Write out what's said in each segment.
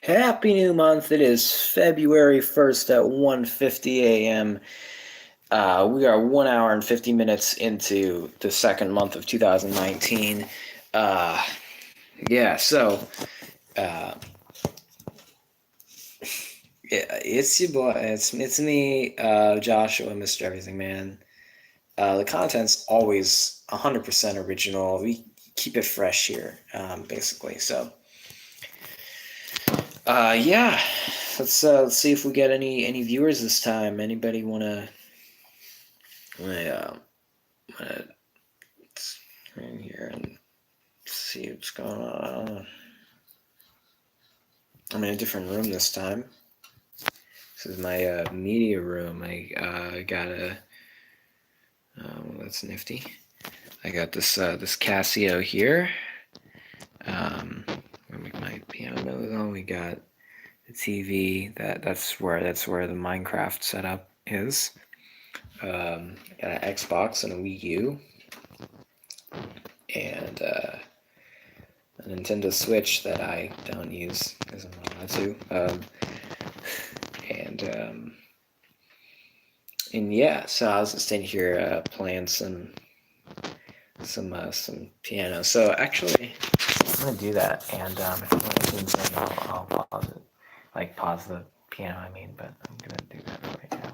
Happy new month. It is February 1st at 1:50 a.m. We are 1 hour and 50 minutes into the second month of 2019. Uh, yeah, so uh, it's your boy. It's me, Joshua, Mr. Everything Man. The content's always 100% original. We keep it fresh here, basically. So, yeah. Let's see if we get any viewers this time. Anybody wanna screen here and see what's going on? I'm in a different room this time. This is my media room. I got a well, that's nifty. I got this Casio here. I'm gonna make my piano notes on. We got the TV. That's where the Minecraft setup is. Got an Xbox and a Wii U, and a Nintendo Switch that I don't use because I'm not allowed to. And yeah, so I was just in here playing some piano. So actually, I'm gonna do that, and if you want to tune in, I'll pause it, like pause the piano. I mean, but I'm gonna do that right now.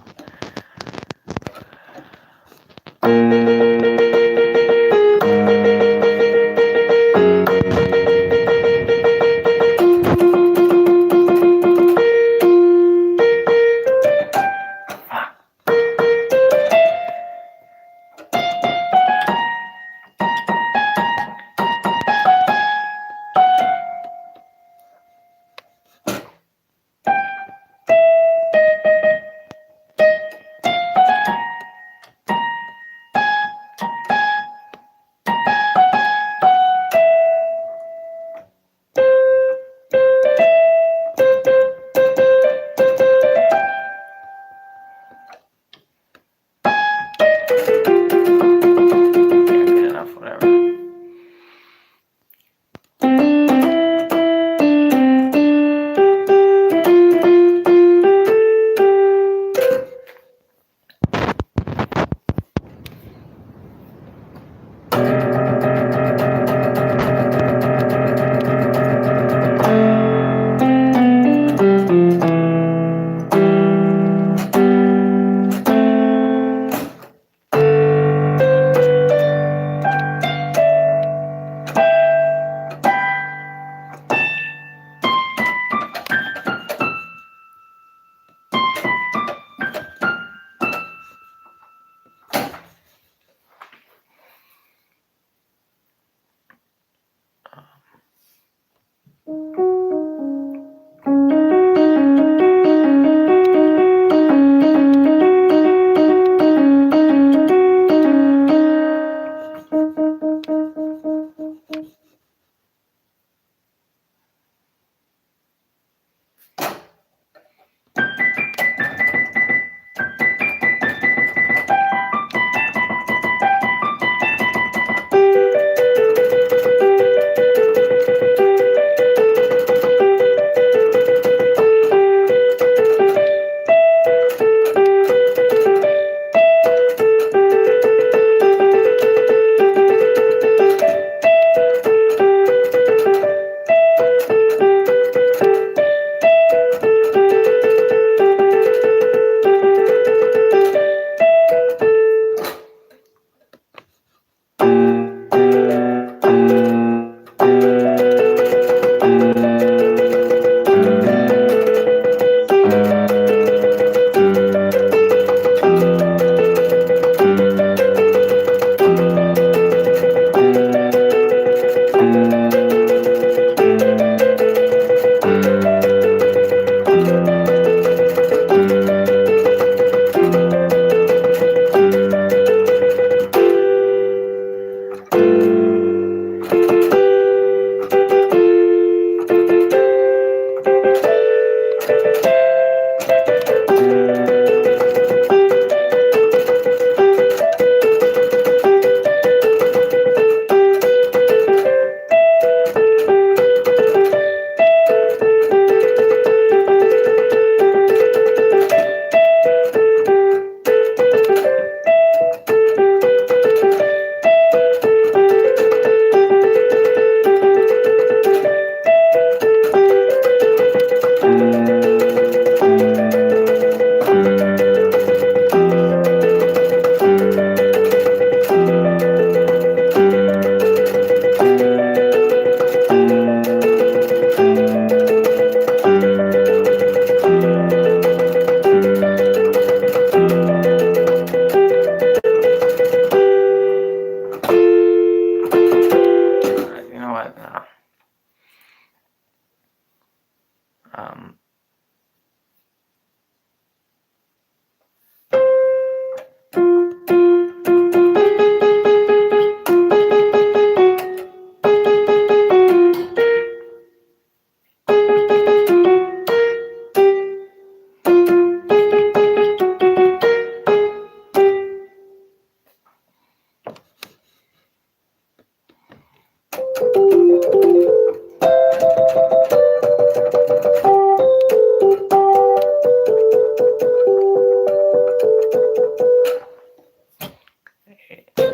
Um,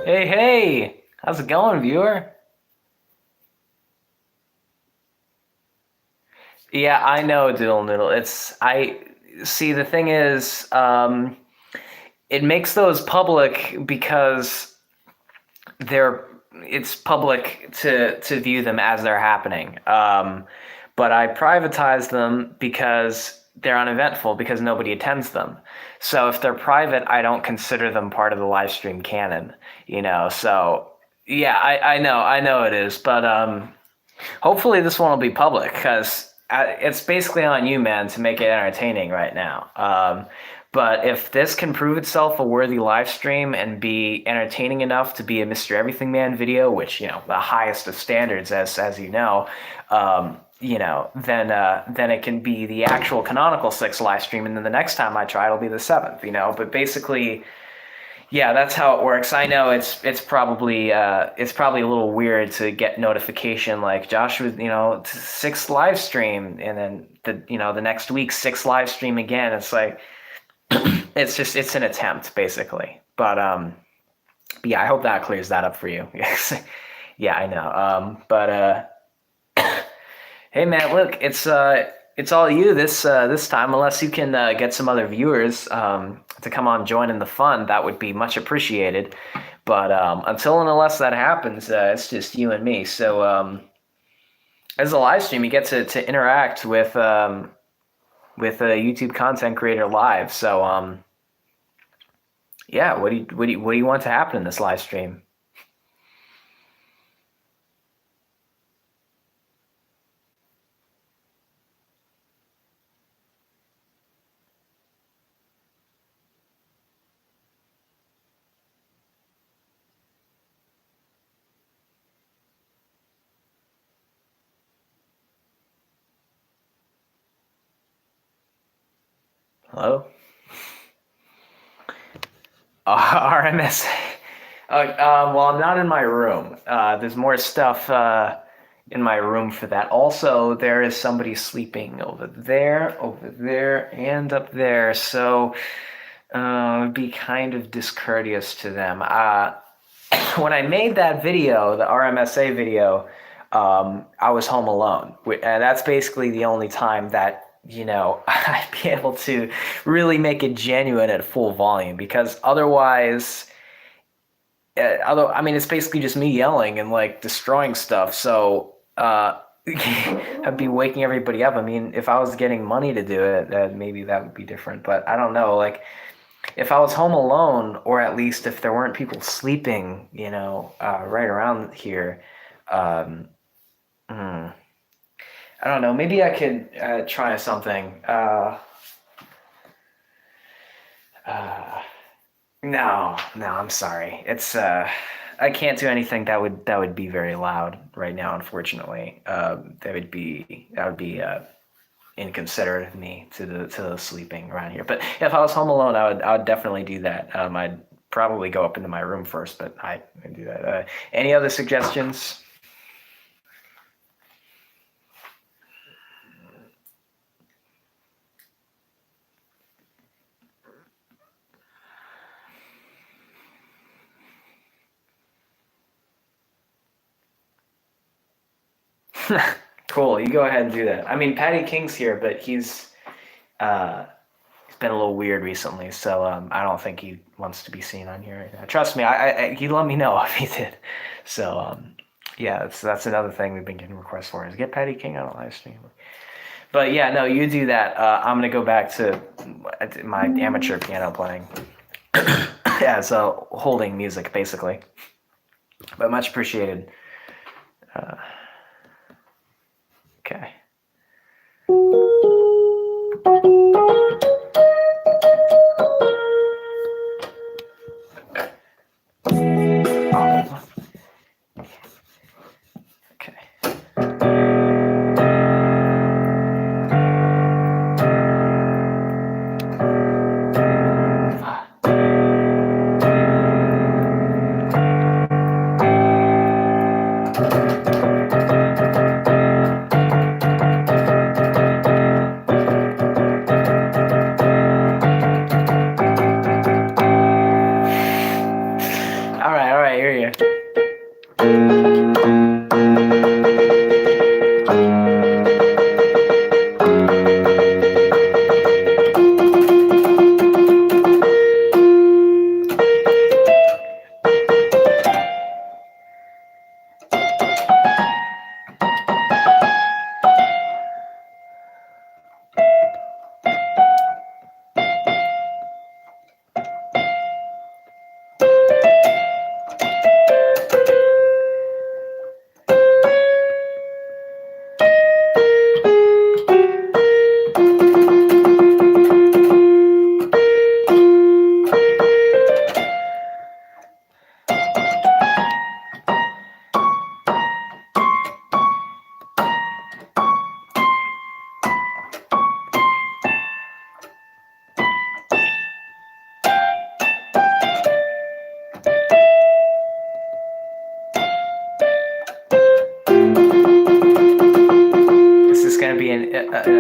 hey, how's it going, viewer? Yeah, I know, Diddle Noodle. I see. The thing is, it makes those public because they're it's public to view them as they're happening. But I privatize them because they're uneventful because nobody attends them. So if they're private, I don't consider them part of the live stream canon. So yeah, I know it is, but hopefully this one will be public because it's basically on you, man, to make it entertaining right now. But if this can prove itself a worthy live stream and be entertaining enough to be a Mr. Everything Man video, which, the highest of standards, as then it can be the actual canonical 6th live stream, and then the next time I try, it'll be the 7th. But basically, yeah, that's how it works. I know it's probably a little weird to get notification like Joshua, 6th live stream, and then the next week 6th live stream again. It's like it's an attempt basically, but yeah, I hope that clears that up for you. Yeah, I know. But hey, man, look, it's all you this time. Unless you can get some other viewers to come on, join in the fun, that would be much appreciated. But until and unless that happens, it's just you and me. So as a live stream, you get to interact with a YouTube content creator live. So yeah, what do you want to happen in this live stream? Hello? RMS. Well, I'm not in my room. There's more stuff in my room for that. Also, there is somebody sleeping over there, and up there. So it'd be kind of discourteous to them. When I made that video, the RMSA video, I was home alone. And that's basically the only time that I'd be able to really make it genuine at full volume, because otherwise, it's basically just me yelling and like destroying stuff. So I'd be waking everybody up. I mean, if I was getting money to do it, maybe that would be different. But I don't know. Like, if I was home alone, or at least if there weren't people sleeping, right around here, um, hmm, I don't know. Maybe I could try something. No, I'm sorry. It's I can't do anything that would be very loud right now. Unfortunately, that would be inconsiderate of me to the sleeping around here. But if I was home alone, I would definitely do that. I'd probably go up into my room first, but I do that. Any other suggestions? Cool. You go ahead and do that. I mean, Patty King's here, but he's been a little weird recently, so I don't think he wants to be seen on here right now. Trust me, he'd let me know if he did. So yeah, that's another thing we've been getting requests for, is get Patty King on a live stream. But yeah, no, you do that. I'm gonna go back to my amateur piano playing. Yeah, so holding music basically, but much appreciated. Okay.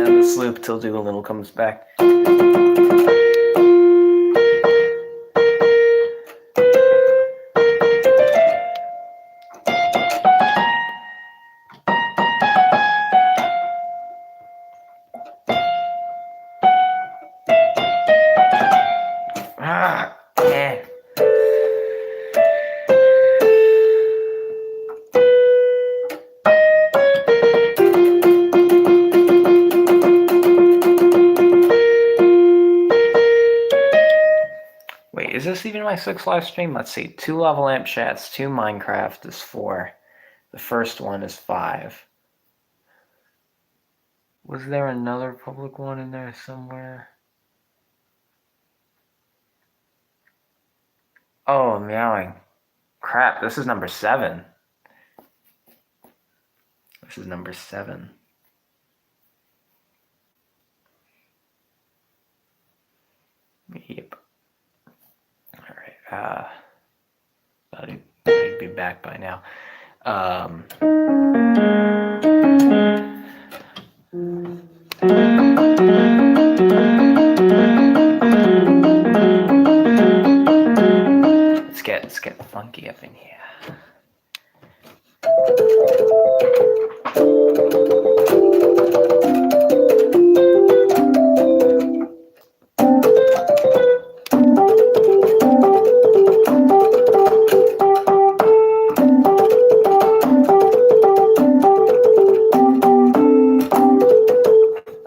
down this loop till Doolittle comes back. Yeah. Wait, is this even my 6th live stream? Let's see. 2 Lava Lamp chats, 2 Minecraft is 4. The first one is 5. Was there another public one in there somewhere? Oh, I'm meowing. Crap, this is number 7. This is number 7. Yep. Alright, I'd be back by now. Let's get funky up in here.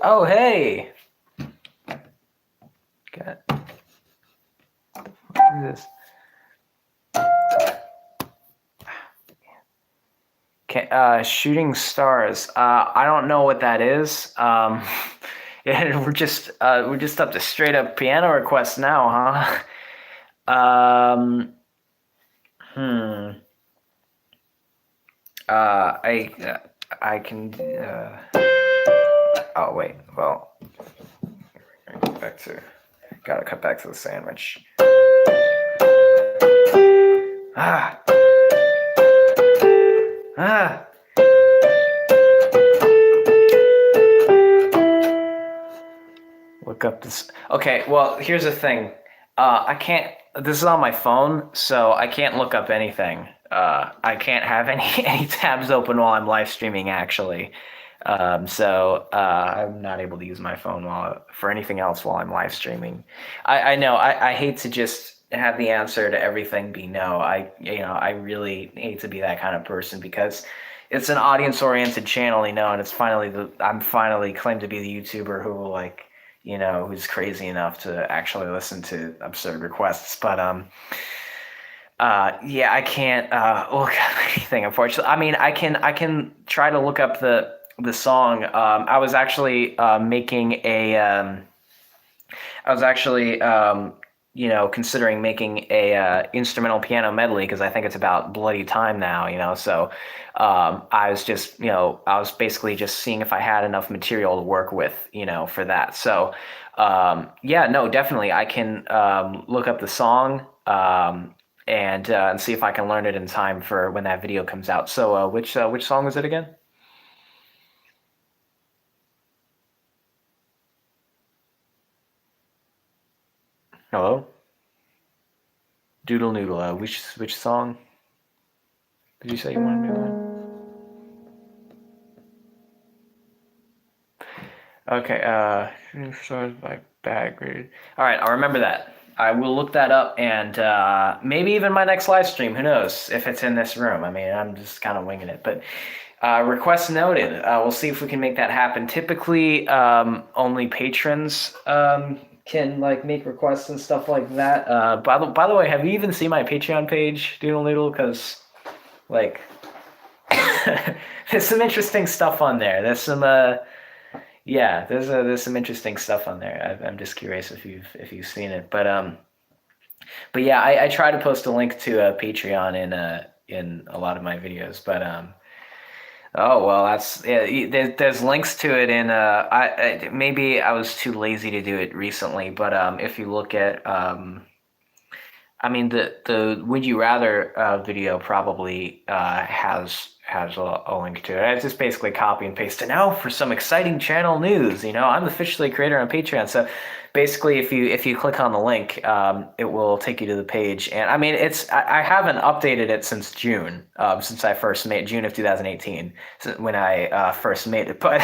Oh, hey! Got what is this? Shooting stars. I don't know what that is. Yeah, we're just up to straight up piano requests now, huh? I can. Oh wait. Well, gotta cut back to the sandwich. Look up this. Okay, well, here's the thing. I can't. This is on my phone, so I can't look up anything. I can't have any tabs open while I'm live streaming, actually. So I'm not able to use my phone for anything else while I'm live streaming. I know. I hate to just have the answer to everything be no. I really hate to be that kind of person because it's an audience-oriented channel, and it's I'm finally claimed to be the YouTuber who who's crazy enough to actually listen to absurd requests. But yeah, I can't look up anything, unfortunately. I mean, I can try to look up the song. I was actually making a considering making a instrumental piano medley because I think it's about bloody time now, so I was basically just seeing if I had enough material to work with, for that. So yeah, no, definitely I can look up the song and see if I can learn it in time for when that video comes out. So which song was it again? Hello? Doodle Noodle, which song did you say you wanted me to learn? Okay, stars by bad grade. All right, I'll remember that. I will look that up, and maybe even my next live stream. Who knows if it's in this room? I mean, I'm just kind of winging it, but request noted. We'll see if we can make that happen. Typically, only patrons can make requests and stuff like that. By the way, have you even seen my Patreon page, Doodle Noodle? Because there's some interesting stuff on there. There's some yeah, there's some interesting stuff on there. I'm just curious if you've seen it, but yeah, I try to post a link to Patreon in a lot of my videos, but oh well, there's links to it in maybe I was too lazy to do it recently, but if you look at I mean the Would You Rather video probably has has a link to it. It's just basically copy and paste. And now for some exciting channel news. I'm officially a creator on Patreon. So basically, if you click on the link, it will take you to the page. And I mean, I haven't updated it since June, since I first made June of 2018, when I first made it. But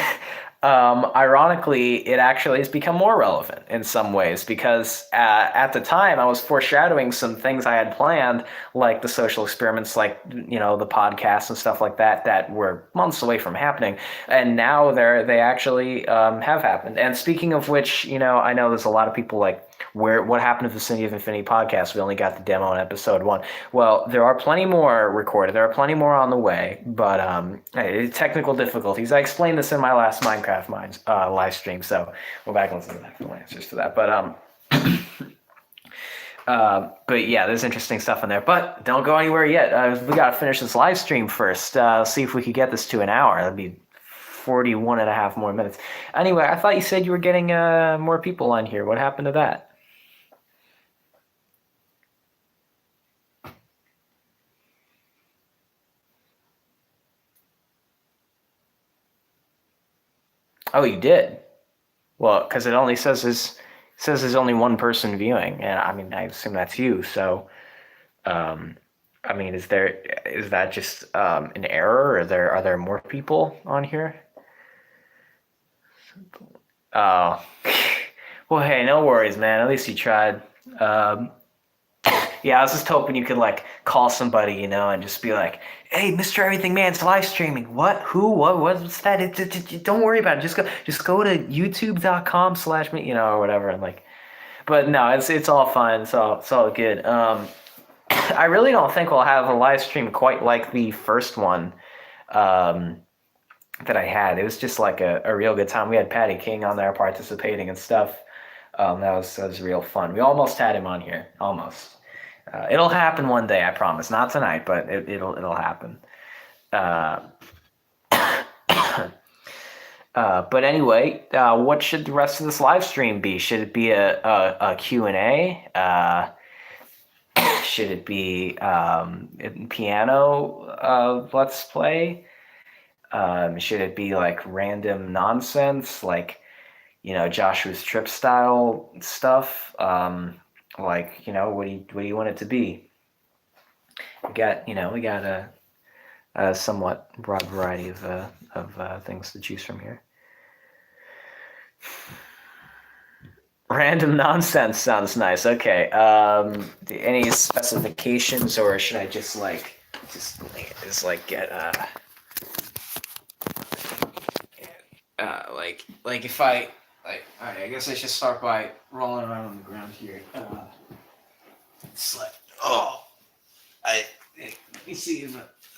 ironically, it actually has become more relevant in some ways because at the time I was foreshadowing some things I had planned, like the social experiments, like the podcasts and stuff like that, that were months away from happening, and now they actually have happened. And speaking of which, I know there's a lot of people like, what happened to the City of Infinity podcast? We only got the demo in episode 1. Well, there are plenty more recorded. There are plenty more on the way, but technical difficulties. I explained this in my last Minecraft Minds live stream, so go back and listen to that for answers for that. But yeah, there's interesting stuff in there. But don't go anywhere yet. We got to finish this live stream first. See if we could get this to an hour. That'd be 41 and a half more minutes. Anyway, I thought you said you were getting more people on here. What happened to that? Oh, you did? Well, because it only says there's only one person viewing, and I mean, I assume that's you. So, um, I mean, is that just an error? Or are there more people on here? Oh, well, hey, no worries, man. At least you tried. Um, yeah, I was just hoping you could like call somebody, and just be like, "Hey, Mr. Everything Man's live streaming. What? Who? What's that? Don't worry about it. Just go to YouTube.com/, or whatever." And like, but no, it's all fine. It's all good. I really don't think we'll have a live stream quite like the first one um, that I had. It was just like a real good time. We had Patty King on there participating and stuff. That was real fun. We almost had him on here, almost. It'll happen one day, I promise. Not tonight, but it'll happen. Uh, but anyway, what should the rest of this live stream be? Should it be a Q&A? Should it be piano let's play? Should it be like random nonsense, like Joshua's Trip style stuff? Like what do you want it to be? We got a somewhat broad variety of things to choose from here. Random nonsense sounds nice. Okay. Any specifications, or should I just get like if I like, all right, I guess I should start by rolling around on the ground here. It's like, let me see if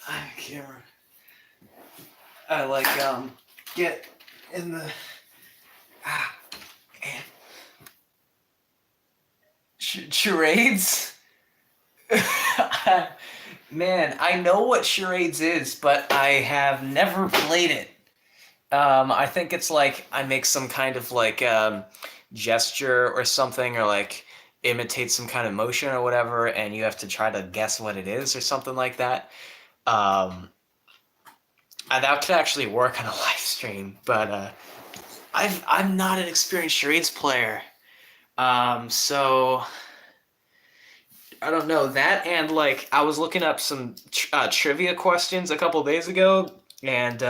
I camera. I like get in the man. Charades. Man, I know what charades is, but I have never played it. I think it's like I make some kind of like gesture or something, or like imitate some kind of motion or whatever, and you have to try to guess what it is or something like that. That could actually work on a live stream, but I'm not an experienced charades player, so I don't know that. And like I was looking up some trivia questions a couple days ago, and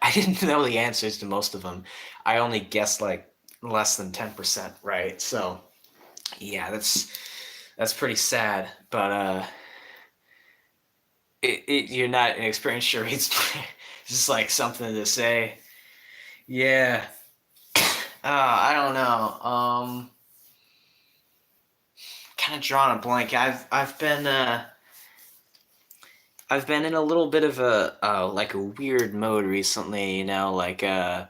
I didn't know the answers to most of them. I only guessed like less than 10% right. So yeah, that's pretty sad. But you're not an experienced charades player. It's just like something to say. Yeah. I don't know. Kind of drawing a blank. I've been in a little bit of a like a weird mode recently, like I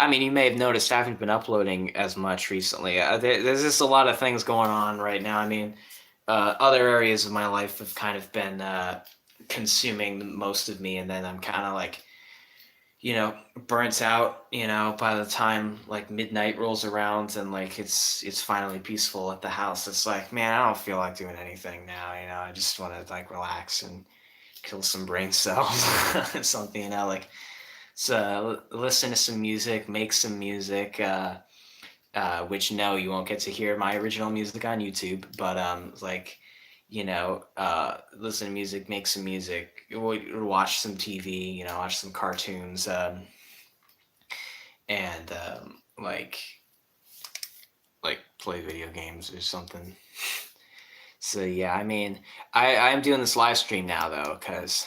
mean, you may have noticed I haven't been uploading as much recently. There's just a lot of things going on right now. I mean, other areas of my life have kind of been consuming most of me, and then I'm kind of like, burnt out, by the time like midnight rolls around and like it's finally peaceful at the house. It's like, man, I don't feel like doing anything now, I just want to like relax and kill some brain cells, something, like, so listen to some music, make some music, which no, you won't get to hear my original music on YouTube, but like, listen to music, make some music, watch some TV, watch some cartoons, and like play video games or something. So yeah, I mean, I'm doing this live stream now though, because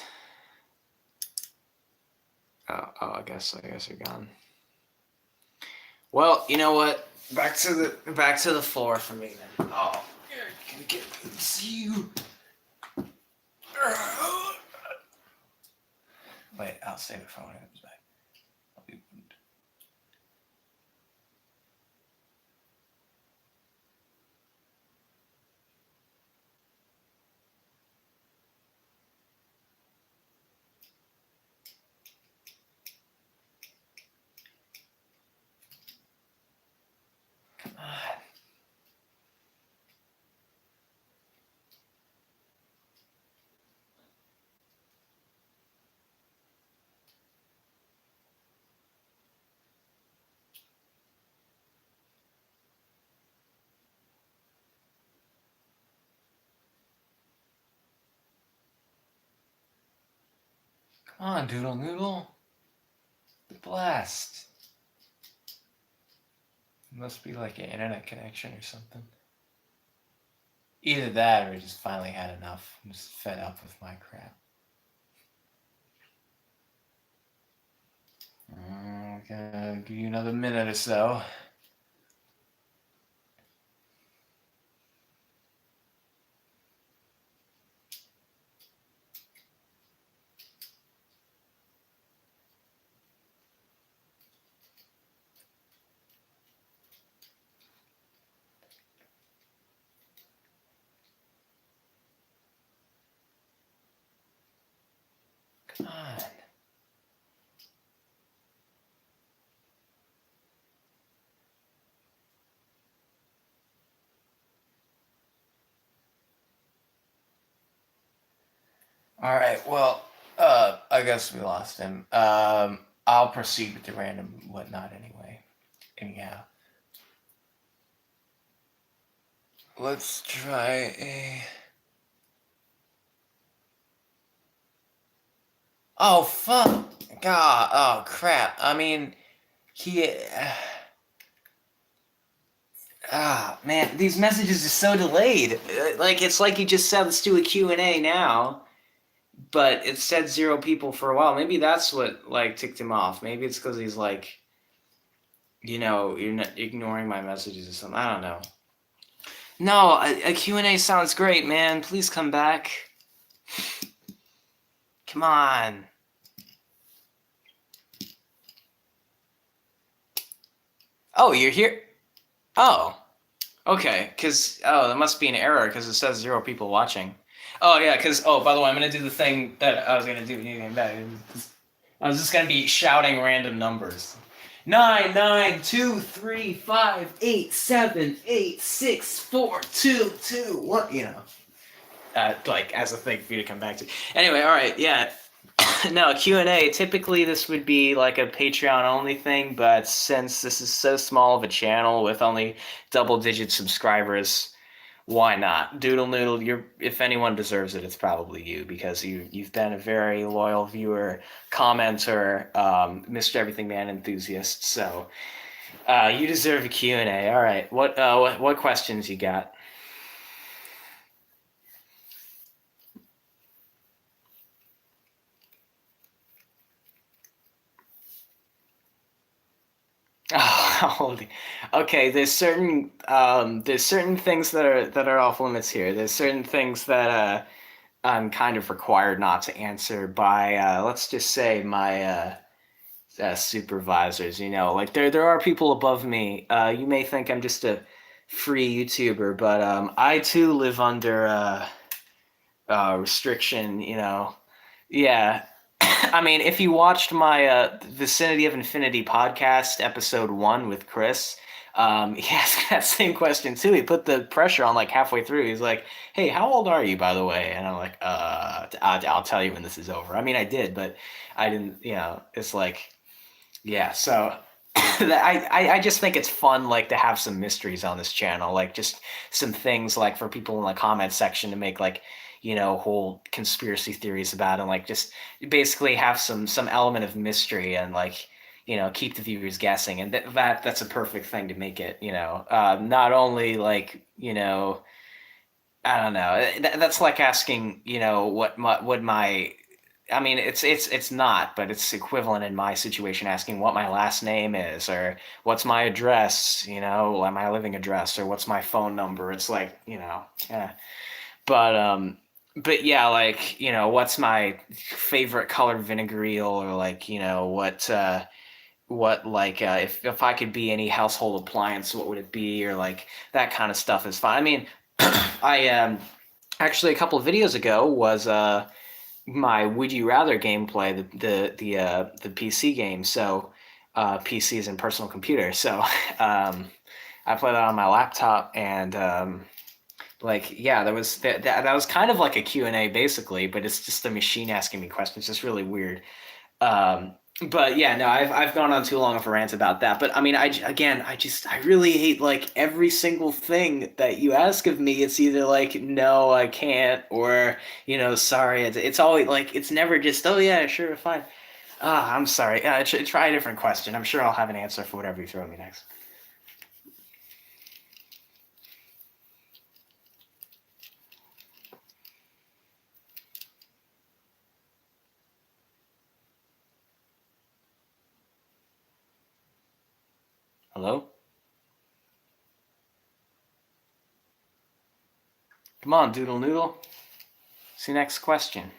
I guess you're gone. Well, you know what? Back to the floor for me then. Oh, I can get see you. Wait, I'll save it for when it comes back. Come on. Come on, Doodle Noodle. The blast. It must be like an internet connection or something. Either that or he just finally had enough. I'm just fed up with my crap. Okay, give you another minute or so. Come on. All right, well, I guess we lost him. I'll proceed with the random whatnot anyway. Anyhow. Let's try a... Oh, fuck. God, oh, crap. I mean, he... man, these messages are so delayed. Like, it's like you just said, let's do a Q&A now. But it said 0 people for a while. Maybe that's what, like, ticked him off. Maybe it's because he's like, you're not ignoring my messages or something. I don't know. No, a Q&A sounds great, man. Please come back. Come on. Oh, you're here? Oh. Okay, because... Oh, that must be an error, because it says 0 people watching. Oh, yeah, because... Oh, by the way, I'm going to do the thing that I was going to do when you came back. I was just going to be shouting random numbers. 9, 9, 2, 3, 5, 8, 7, 8, 6, 4, 2, 2, 1, like, as a thing for you to come back to. Anyway, all right, yeah. No, Q&A, typically this would be like a Patreon-only thing, but since this is so small of a channel with only double-digit subscribers, why not? Doodle Noodle, if anyone deserves it, it's probably you, because you've been a very loyal viewer, commenter, Mr. Everything Man enthusiast, so you deserve a Q&A. All right, what questions you got? Oh, okay. There's certain things that are off limits here. There's certain things that I'm kind of required not to answer by let's just say my supervisors. Like there are people above me. You may think I'm just a free YouTuber, but I too live under restriction. Yeah. I mean, if you watched my Vicinity of Infinity podcast, episode 1 with Chris, He asked that same question too. He put the pressure on like halfway through. He's like, "Hey, how old are you, by the way?" And I'm like, I'll tell you when this is over." I mean, I did, but I didn't. It's like, yeah. So I just think it's fun, like to have some mysteries on this channel, like just some things like for people in the comment section to make like whole conspiracy theories about, and like just basically have some element of mystery, and like keep the viewers guessing, and that's a perfect thing to make it, not only like I don't know. That's like asking, what my I mean, it's not, but it's equivalent in my situation asking what my last name is, or what's my address, my living address, or what's my phone number. It's like, yeah. But but yeah, like, what's my favorite colored vinegreal, or like, what like if I could be any household appliance, what would it be, or like that kind of stuff is fine. I mean, I actually a couple of videos ago was my Would You Rather gameplay, the PC game. So PC is in personal computer. So I play that on my laptop, and like yeah, that was kind of like a Q&A basically, but it's just the machine asking me questions. It's really weird. Um, but yeah, no, I've gone on too long of a rant about that. But I mean, I really hate like every single thing that you ask of me. It's either like no, I can't, or sorry. It's always like it's never just oh yeah, sure, fine. I'm sorry. Try a different question. I'm sure I'll have an answer for whatever you throw at me next. Hello? Come on, Doodle Noodle. See you next question.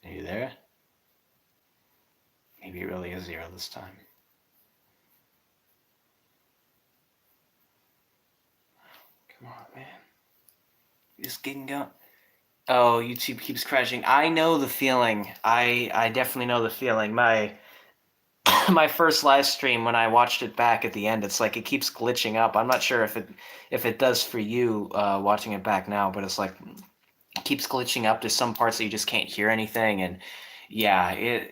Are you there? Maybe it really is 0 this time. Come on, man. Just getting going. Oh, YouTube keeps crashing. I know the feeling. I definitely know the feeling. My first live stream, when I watched it back at the end, it's like it keeps glitching up. I'm not sure if it does for you watching it back now, but it's like it keeps glitching up to some parts that you just can't hear anything, and yeah, it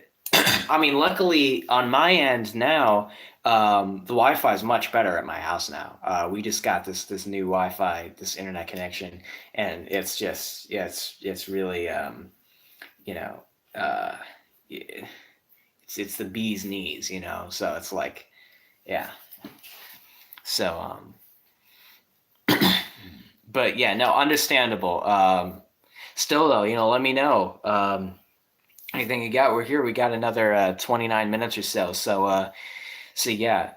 I mean, luckily on my end now, the Wi-Fi is much better at my house now. We just got this new Wi-Fi, this internet connection, and it's just yeah, it's really you know uh, it's the bee's knees, So it's like yeah. So but yeah, no, understandable. Still though, let me know. Anything you got? We're here. We got another 29 minutes or so. So yeah,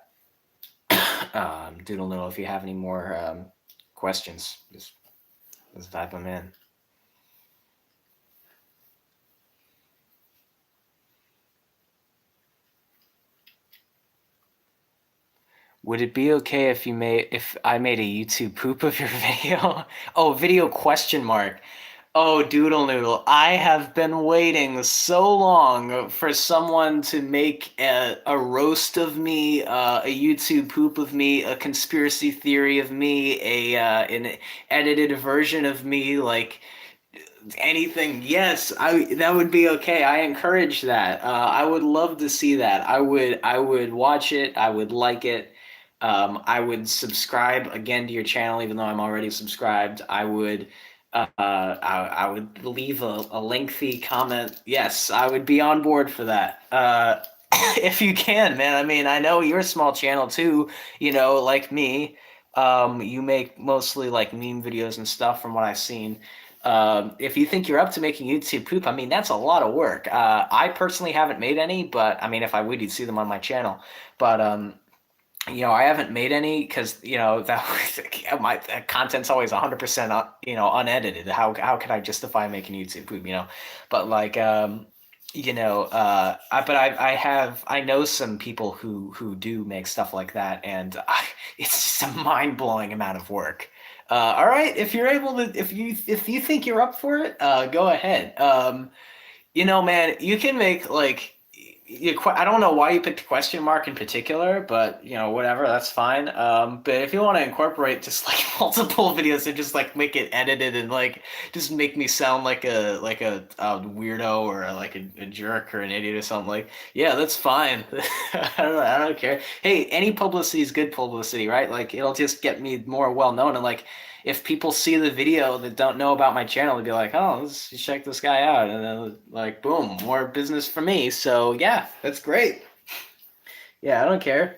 Doodle Noodle, if you have any more questions, just type them in. Would it be okay if I made a YouTube poop of your video? Oh, video question mark. Oh, Doodle Noodle, I have been waiting so long for someone to make a roast of me, a YouTube poop of me, a conspiracy theory of me, an edited version of me, like anything. Yes, that would be okay. I encourage that. I would love to see that. I would watch it. I would like it. I would subscribe again to your channel, even though I'm already subscribed. I would leave a lengthy comment. Yes, I would be on board for that. If you can, man. I mean, I know you're a small channel too, like me. You make mostly like meme videos and stuff from what I've seen. If you think you're up to making YouTube poop, I mean, that's a lot of work. I personally haven't made any, but I mean, if I would, you'd see them on my channel. But I haven't made any because that my content's always 100% unedited. How could I justify making YouTube poop? But like I know some people who do make stuff like that, and it's just a mind-blowing amount of work. All right, if you're able to, if you think you're up for it, go ahead. Man, you can make like I don't know why you picked question mark in particular, but whatever, that's fine. But if you want to incorporate just like multiple videos and just like make it edited and like just make me sound like a weirdo or like a jerk or an idiot or something, like, yeah, that's fine. I don't care. Hey, any publicity is good publicity, right? Like it'll just get me more well known, and like if people see the video that don't know about my channel, they'd be like, "Oh, let's check this guy out," and then like, boom, more business for me. So yeah, that's great. Yeah, I don't care.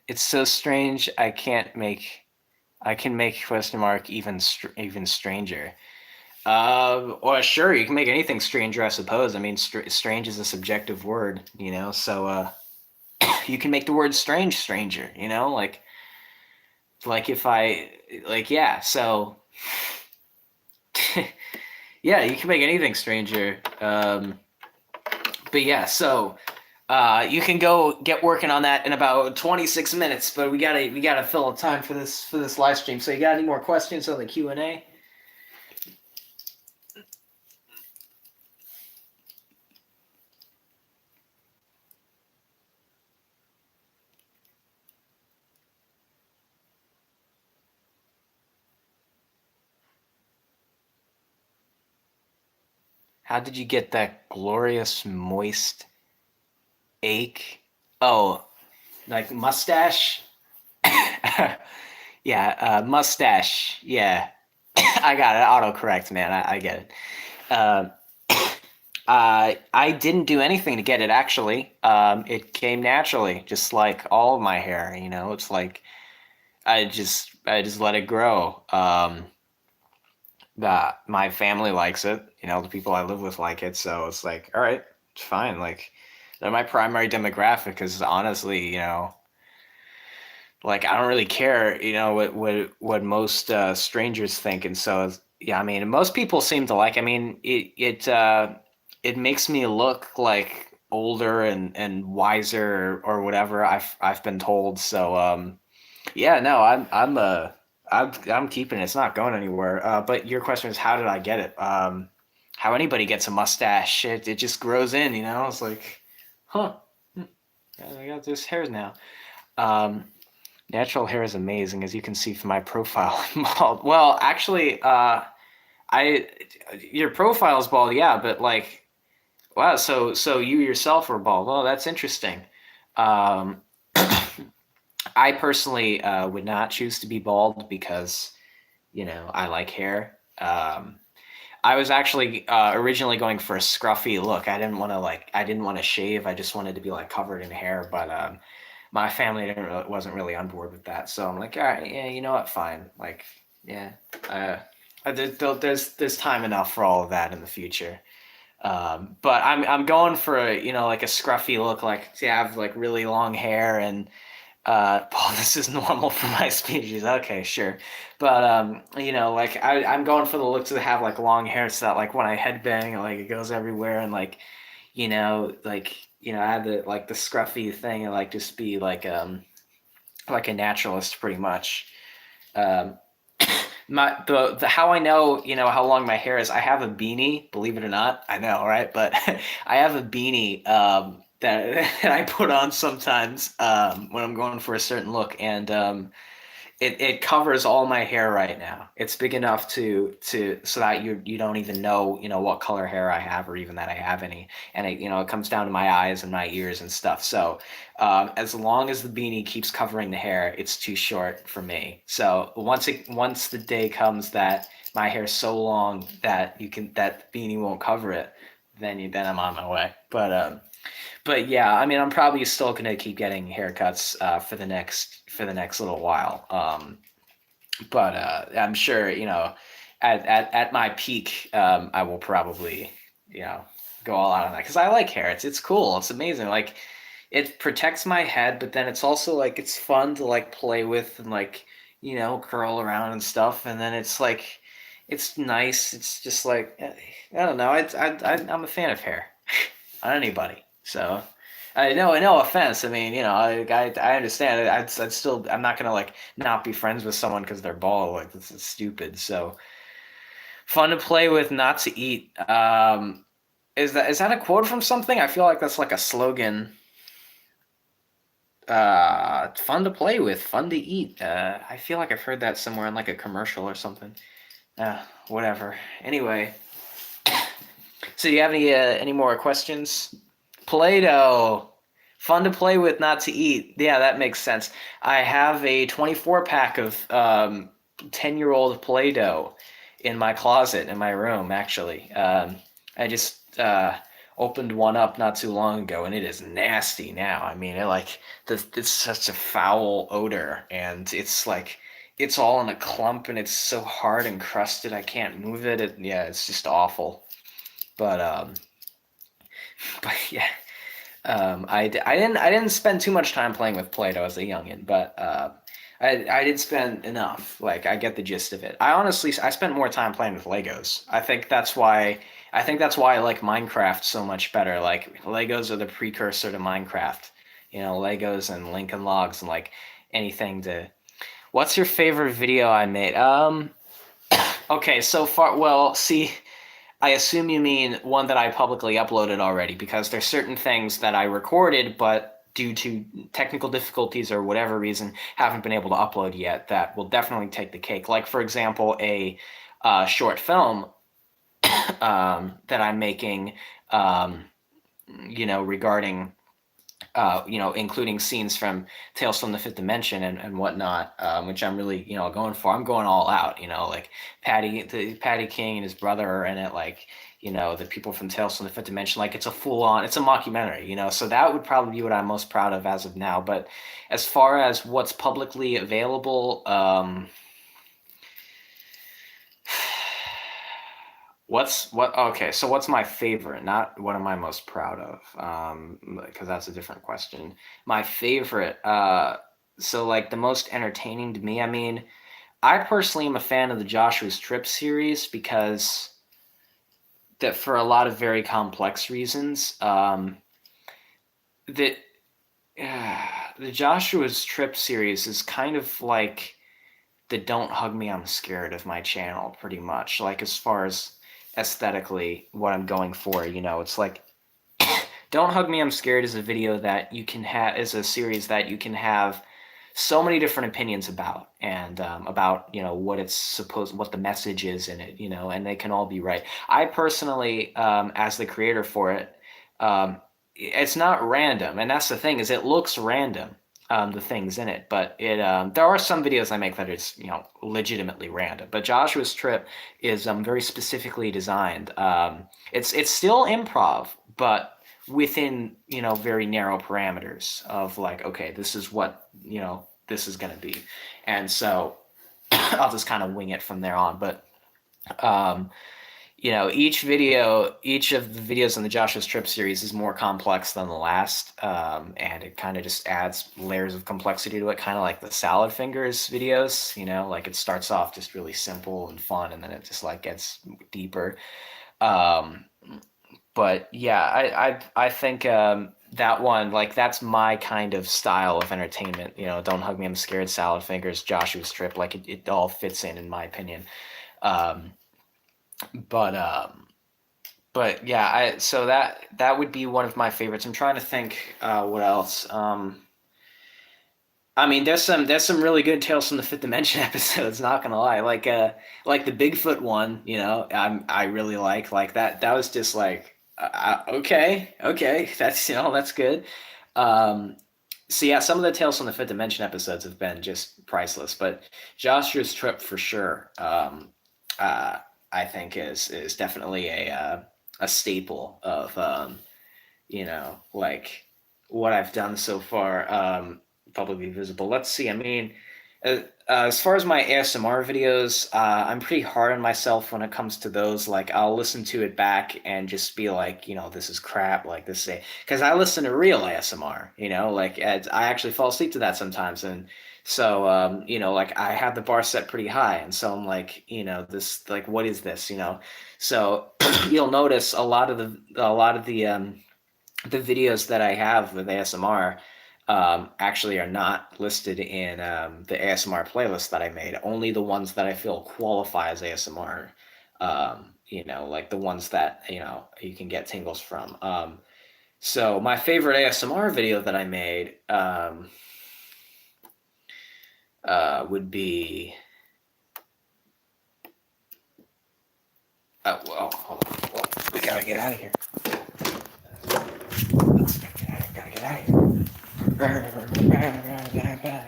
It's so strange. I can make question mark even stranger. Or sure, you can make anything stranger, I suppose. I mean, strange is a subjective word, So you can make the word strange stranger. Like if I like yeah. So yeah, you can make anything stranger. But yeah, so you can go get working on that in about 26 minutes. But we gotta fill time for this live stream. So you got any more questions on the Q&A? How did you get that glorious moist ache? Oh, like mustache? Yeah, mustache. Yeah, I got it. Autocorrect, man. I get it. Uh, I didn't do anything to get it actually. It came naturally, just like all of my hair. It's like I just let it grow. My family likes it. The people I live with like it, so it's like, all right, it's fine. Like they're my primary demographic because honestly, like I don't really care, what most strangers think, and so yeah, I mean, most people seem to like. I mean, it makes me look like older and wiser or whatever I've been told. So yeah, no, I'm keeping it. It's not going anywhere. But your question is, how did I get it? How anybody gets a mustache? It just grows in. It's like, huh? I got this hairs now. Um, Natural hair is amazing, as you can see from my profile. I'm bald. Well, actually, I your profile is bald, yeah, but like, wow, so you yourself are bald. Well, that's interesting. Um, I personally would not choose to be bald because I like hair. I was actually originally going for a scruffy look. I didn't want to shave. I just wanted to be like covered in hair, but my family wasn't really on board with that. So I'm like, all right, yeah, you know what, fine. Like, yeah, uh, there's time enough for all of that in the future. But I'm going for like a scruffy look, like to have like really long hair and Paul, this is normal for my species. Okay, sure. But like I'm going for the look to have like long hair so that like when I headbang, like it goes everywhere and like, I have the scruffy thing and like just be like a naturalist pretty much. Um my the how I know, how long my hair is, I have a beanie, believe it or not. I know, right? But I have a beanie that, that I put on sometimes when I'm going for a certain look, and it covers all my hair right now. It's big enough to so that you don't even know what color hair I have or even that I have any, and it comes down to my eyes and my ears and stuff. So as long as the beanie keeps covering the hair, it's too short for me. So once the day comes that my hair's so long that that beanie won't cover it, then I'm on my way. But yeah, I mean, I'm probably still gonna keep getting haircuts for the next little while. But I'm sure at my peak, I will probably go all out on that because I like hair. It's cool. It's amazing. Like it protects my head, but then it's also like it's fun to like play with and like curl around and stuff. And then it's like it's nice. It's just like I don't know. I'm a fan of hair on anybody. So I know, no offense. I mean, I understand. I'd still, I'm not gonna like not be friends with someone because they're bald. Like this is stupid. So fun to play with, not to eat. Is that a quote from something? I feel like that's like a slogan. Fun to play with, fun to eat. I feel like I've heard that somewhere in like a commercial or something. Whatever. Anyway, so do you have any more questions? Play-Doh. Fun to play with, not to eat. Yeah, that makes sense. I have a 24 pack of 10-year-old Play-Doh in my closet in my room, actually. I just opened one up not too long ago, and it is nasty now. I mean, it's such a foul odor, and it's like it's all in a clump, and it's so hard and crusted. I can't move it. Yeah, it's just awful. But but yeah, I didn't spend too much time playing with Play-Doh as a youngin, but I did spend enough. Like I get the gist of it. I spent more time playing with Legos. I think that's why I like Minecraft so much better. Like Legos are the precursor to Minecraft. Legos and Lincoln Logs and like anything to. What's your favorite video I made? Okay, so far, well, see, I assume you mean one that I publicly uploaded already, because there's certain things that I recorded, but due to technical difficulties or whatever reason, haven't been able to upload yet. That will definitely take the cake. Like, for example, a short film that I'm making, um, regarding including scenes from Tales from the Fifth Dimension and whatnot, which I'm really, going for. I'm going all out, like Patty King and his brother are in it, like, the people from Tales from the Fifth Dimension, like it's it's a mockumentary, so that would probably be what I'm most proud of as of now. But as far as what's publicly available, okay, so what's my favorite? Not what am I most proud of? Because that's a different question. My favorite, so like the most entertaining to me, I mean, I personally am a fan of the Joshua's Trip series because that for a lot of very complex reasons. That the Joshua's Trip series is kind of like the Don't Hug Me, I'm Scared of my channel, pretty much. Like as far as aesthetically what I'm going for, it's like Don't Hug Me, I'm Scared is a video that you can have, is a series that you can have so many different opinions about, and about what the message is in it, and they can all be right. I personally, as the creator for it, it's not random, and that's the thing, is it looks random, the things in it, but there are some videos I make that is legitimately random. But Joshua's Trip is very specifically designed. It's still improv, but within very narrow parameters of like, okay, this is what this is going to be, and so I'll just kind of wing it from there on. But each of the videos in the Joshua's Trip series is more complex than the last, and it kind of just adds layers of complexity to it, kind of like the Salad Fingers videos. Like it starts off just really simple and fun, and then it just like gets deeper. But yeah, I think that one, like that's my kind of style of entertainment. Don't Hug Me, I'm Scared, Salad Fingers, Joshua's Trip, like it all fits in my opinion. Um, but but yeah, so that would be one of my favorites. I'm trying to think what else. I mean, there's some really good Tales from the Fifth Dimension episodes. Not gonna lie, like the Bigfoot one. I really like that. That was just like okay, that's good. Um, so yeah, some of the Tales from the Fifth Dimension episodes have been just priceless. But Joshua's Trip for sure. Uh, I think is definitely a staple of like what I've done so far, publicly visible. Let's see. I mean, As far as my ASMR videos, I'm pretty hard on myself when it comes to those. Like, I'll listen to it back and just be like, this is crap. Like this, because I listen to real ASMR. Like I actually fall asleep to that sometimes, and so like I have the bar set pretty high, and so I'm like, this, like, what is this? So you'll notice a lot of the videos that I have with ASMR actually are not listed in the ASMR playlist that I made. Only the ones that I feel qualify as ASMR. Like the ones that you can get tingles from. So my favorite ASMR video that I made would be. Well, hold on. Well, we gotta get out of here. Gotta get out of here.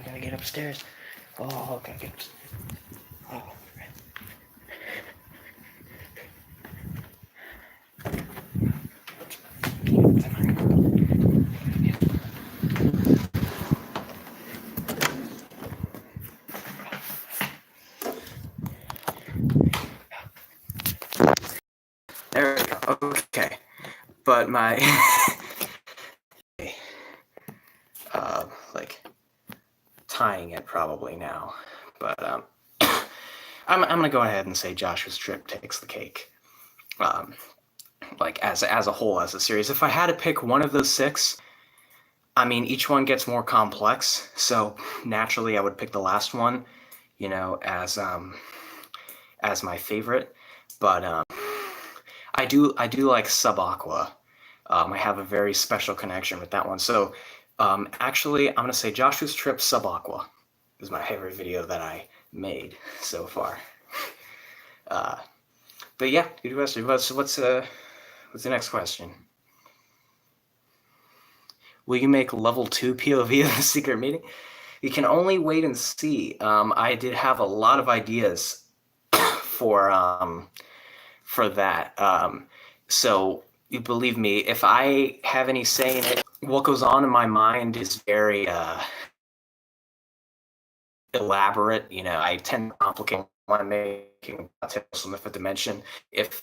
Gotta get upstairs. Oh, gotta get upstairs. Oh. There we go. Okay. But my like tying it probably now. But I'm gonna go ahead and say Joshua's Trip takes the cake. Like as a whole, as a series. If I had to pick one of those six, I mean, each one gets more complex, so naturally I would pick the last one, as my favorite. But I do like Sub Aqua. I have a very special connection with that one. So actually, I'm gonna say Joshua's Trip Sub Aqua is my favorite video that I made so far. But yeah, good question. What's the next question? Will you make level 2 POV of the secret meeting? You can only wait and see. I did have a lot of ideas for that. So you believe me, if I have any say in it, what goes on in my mind is very elaborate. I tend to complicate when I'm making tales from the fifth dimension. If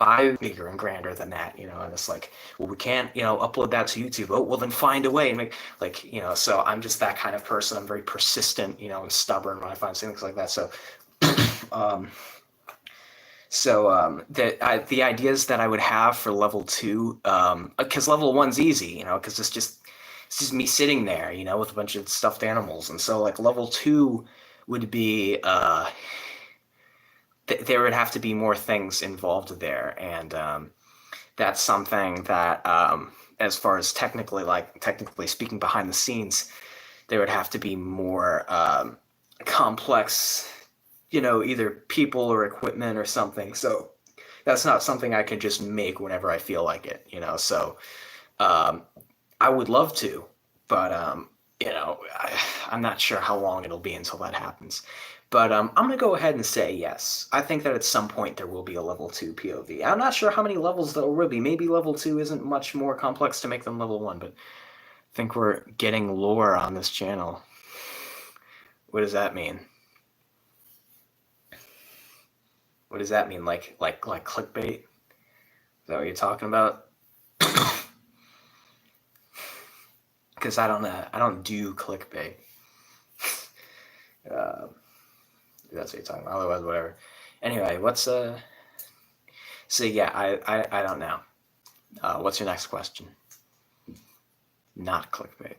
I'm bigger and grander than that, and it's like, well, we can't, upload that to YouTube. Oh, well, then find a way and make, like, so I'm just that kind of person. I'm very persistent, and stubborn when I find things like that. So, the ideas that I would have for level 2, because level 1's easy, because it's just me sitting there, with a bunch of stuffed animals, and so like level 2 would be there would have to be more things involved there, and that's something that, as far as technically speaking, behind the scenes, there would have to be more complex, either people or equipment or something. So that's not something I can just make whenever I feel like it, So I would love to, but I'm not sure how long it'll be until that happens. But I'm going to go ahead and say yes. I think that at some point there will be a level 2 POV. I'm not sure how many levels there will be. Maybe level 2 isn't much more complex to make than level 1, but I think we're getting lore on this channel. What does that mean? What does that mean? Like clickbait? Is that what you're talking about? Because I don't do clickbait. That's what you're talking about. Otherwise, whatever. Anyway, so yeah, I don't know. What's your next question? Not clickbait.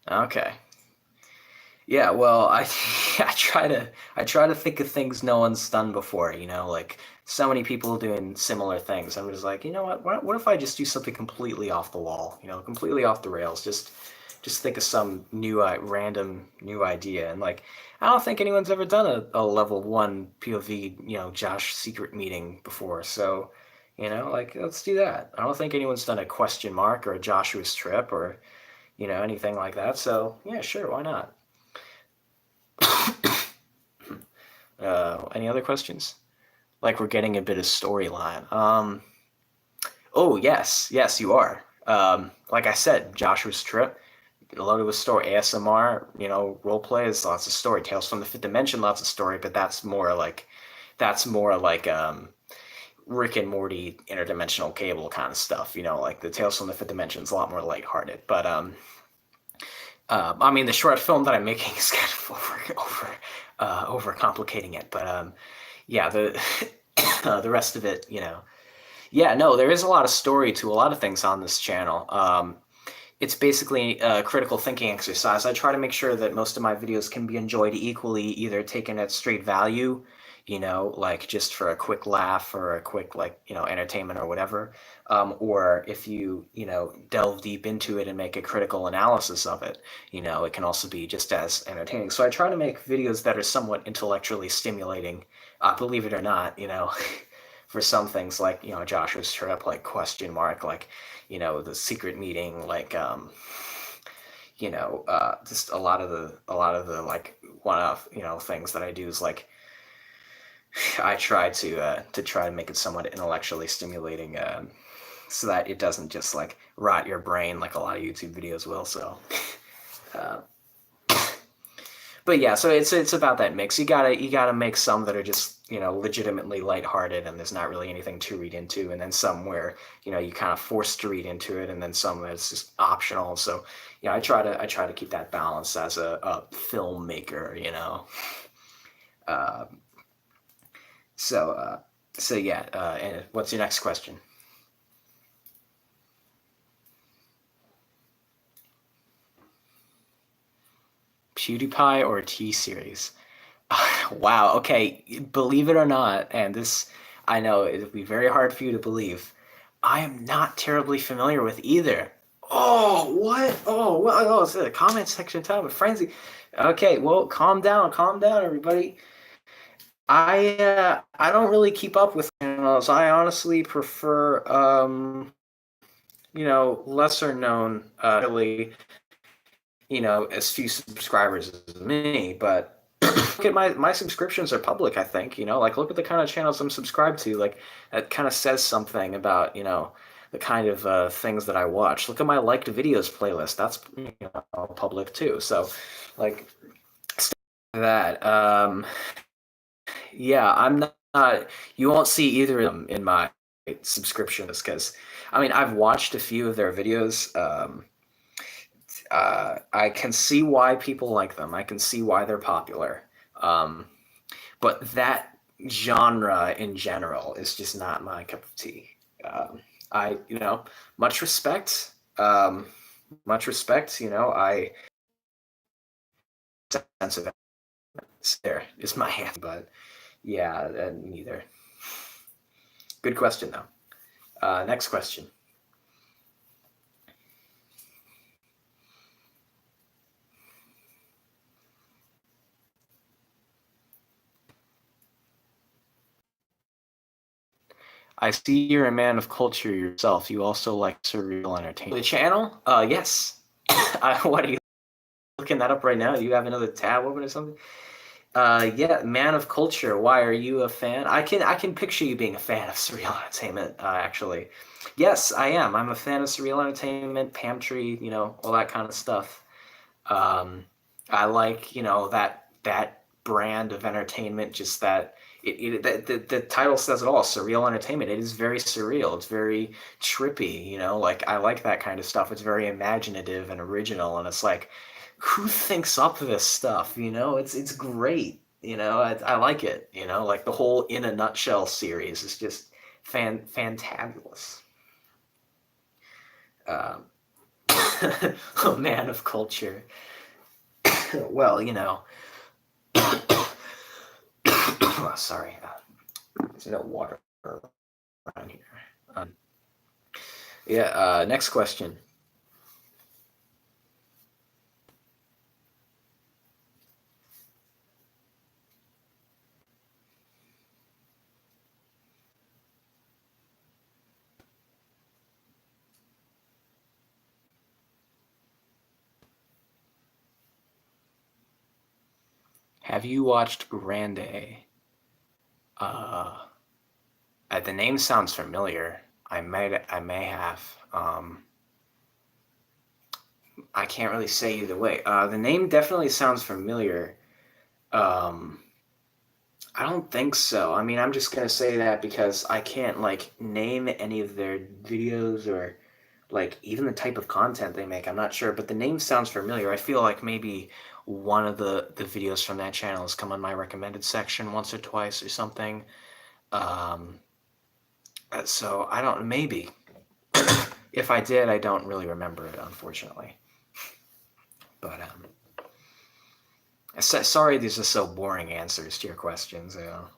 Okay. Yeah, well, I try to think of things no one's done before, like so many people doing similar things. I'm just like, what if I just do something completely off the wall, completely off the rails, just think of some new random new idea. And like, I don't think anyone's ever done a level 1 POV, Josh secret meeting before. So, like, let's do that. I don't think anyone's done a question mark or a Joshua's Trip or, anything like that. So yeah, sure, why not? Any other questions? Like, we're getting a bit of storyline. Oh, yes, you are. Like I said, Joshua's Trip, loaded with story. ASMR, you know, role play is lots of story. Tales from the Fifth Dimension, lots of story, but that's more like Rick and Morty interdimensional cable kind of stuff. You know, like the Tales from the Fifth Dimension is a lot more lighthearted. But I mean, the short film that I'm making is kind of over complicating it. But yeah, the the rest of it, you know, yeah, no, there is a lot of story to a lot of things on this channel. It's basically a critical thinking exercise. I try to make sure that most of my videos can be enjoyed equally, either taken at straight value, you know, like just for a quick laugh or a quick, like, you know, entertainment or whatever, or if you know, delve deep into it and make a critical analysis of it, you know, it can also be just as entertaining. So I try to make videos that are somewhat intellectually stimulating, believe it or not, you know. For some things, like, you know, Josh was straight up like question mark, like, you know, the secret meeting, like, you know, just a lot of the like one-off, you know, things that I do is like I try to try to make it somewhat intellectually stimulating, so that it doesn't just like rot your brain like a lot of YouTube videos will. So uh, but yeah, so it's about that mix. You gotta make some that are just, you know, legitimately lighthearted and there's not really anything to read into, and then some where, you know, you kind of forced to read into it, and then some that's just optional. So yeah, I try to keep that balance as a filmmaker, you know. Uh, so so yeah, and what's your next question? PewDiePie or T series? Wow. Okay. Believe it or not, and this, I know it'll be very hard for you to believe, I am not terribly familiar with either. Oh, what? Oh, well, oh, it's the comment section time of frenzy. Okay, well, calm down, everybody. I don't really keep up with channels. I honestly prefer you know, lesser known, really, you know, as few subscribers as me, but look at my subscriptions are public, I think, you know, like look at the kind of channels I'm subscribed to, like that kind of says something about, you know, the kind of things that I watch. Look at my liked videos playlist. That's, you know, public too. So like that yeah, I'm not, you won't see either of them in my subscriptions because I mean, I've watched a few of their videos. I can see why people like them. I can see why they're popular. Um, but that genre in general is just not my cup of tea. You know, much respect. Much respect. You know, I sense of there is my hand, but yeah, neither. Good question though. Next question. I see you're a man of culture yourself. You also like surreal entertainment. The channel? Yes. What are you looking that up right now? Do you have another tab open or something? Yeah, man of culture. Why are you a fan? I can picture you being a fan of surreal entertainment. Actually, yes, I am. I'm a fan of surreal entertainment, Pamtree, you know, all that kind of stuff. Um, I like, you know, that brand of entertainment. Just that the title says it all. Surreal entertainment. It is very surreal. It's very trippy. You know, like I like that kind of stuff. It's very imaginative and original, and it's like, who thinks up this stuff? You know, it's great. You know, I like it. You know, like the whole In a Nutshell series is just fantabulous. Um, a man of culture. Well, you know, oh, sorry, there's no water around here. Um, yeah. Next question. Have you watched Grande? Uh, the name sounds familiar. I may have. I can't really say either way. The name definitely sounds familiar. Um, I don't think so. I mean, I'm just gonna say that because I can't like name any of their videos or like even the type of content they make. I'm not sure, but the name sounds familiar. I feel like maybe one of the videos from that channel has come on my recommended section once or twice or something. Um, so I don't, maybe. If I did, I don't really remember it, unfortunately. But sorry, these are so boring answers to your questions. You know,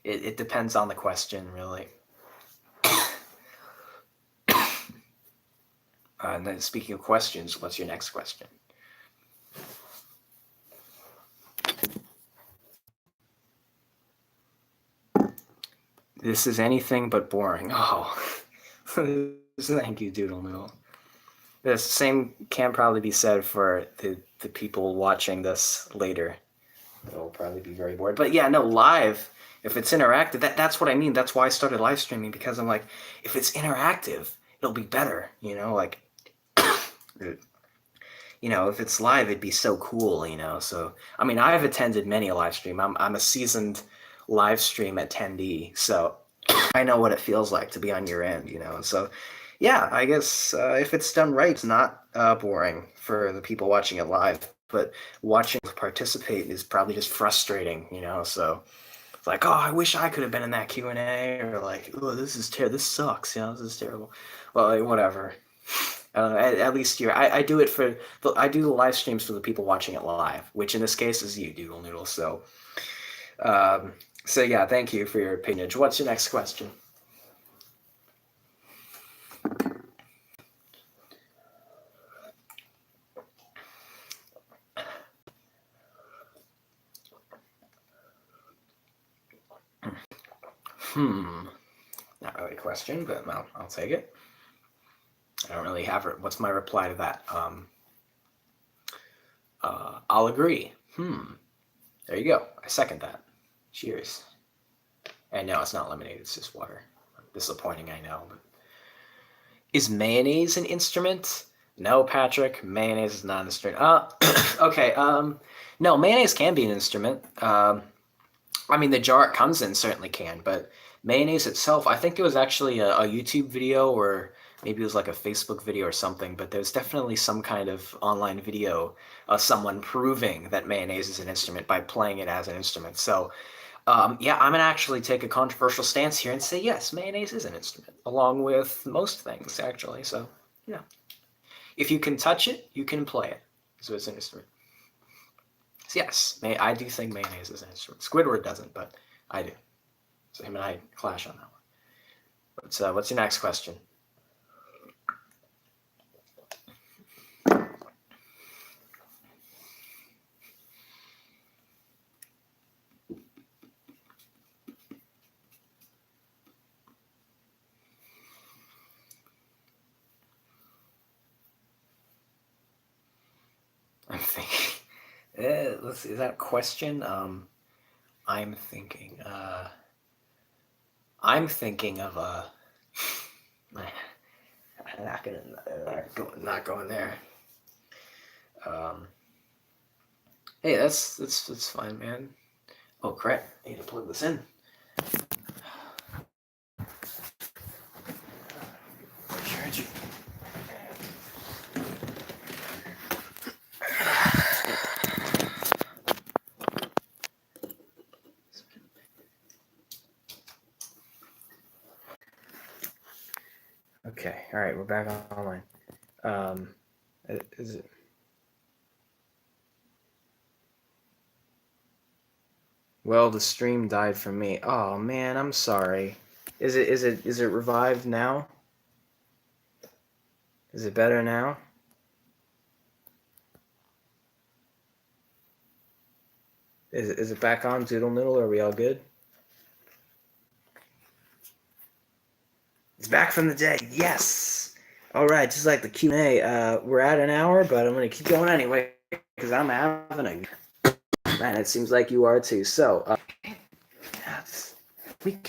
it depends on the question, really. And then speaking of questions, what's your next question? This is anything but boring. Oh, thank you, Doodle Noodle. The same can probably be said for the people watching this later. They'll probably be very bored. But yeah, no, live, if it's interactive, that's what I mean. That's why I started live streaming, because I'm like, if it's interactive, it'll be better, you know, like, you know, if it's live, it'd be so cool, you know. So, I mean, I've attended many a live stream. I'm a seasoned live stream attendee, so I know what it feels like to be on your end, you know. So, yeah, I guess if it's done right, it's not boring for the people watching it live. But watching participate is probably just frustrating, you know. So it's like, oh, I wish I could have been in that Q&A, or like, oh, this is terrible. This sucks, you know. This is terrible. Well, like, whatever. At least here, I do it for I do the live streams for the people watching it live, which in this case is you, Doodle Noodle. So, um, so yeah, thank you for your opinion. What's your next question? Not really a question, but I'll take it. I don't really have it. What's my reply to that? I'll agree. There you go. I second that. Cheers. And no, it's not lemonade. It's just water. Disappointing, I know. But is mayonnaise an instrument? No, Patrick. Mayonnaise is not an instrument. Okay. No, mayonnaise can be an instrument. I mean, the jar it comes in certainly can, but mayonnaise itself, I think it was actually a YouTube video, or maybe it was like a Facebook video or something, but there's definitely some kind of online video of someone proving that mayonnaise is an instrument by playing it as an instrument. So, yeah, I'm going to actually take a controversial stance here and say, yes, mayonnaise is an instrument, along with most things, actually. So, yeah. If you can touch it, you can play it. So it's an instrument. Yes, I do think mayonnaise is an instrument. Squidward doesn't, but I do. So him and I clash on that one. What's your next question? I'm thinking. Let's see. Is that a question? I'm thinking. I'm thinking of a. I'm not going there. Hey, that's fine, man. Oh crap! I need to plug this in. Okay, all right, we're back online. Is it? Well, the stream died for me. Oh man, I'm sorry. Is it revived now? Is it better now? Is it back on, Doodle Noodle? Are we all good? It's back from the dead. Yes. All right, just like the Q&A. We're at an hour, but I'm gonna keep going anyway because I'm having a man. It seems like you are too. So, we.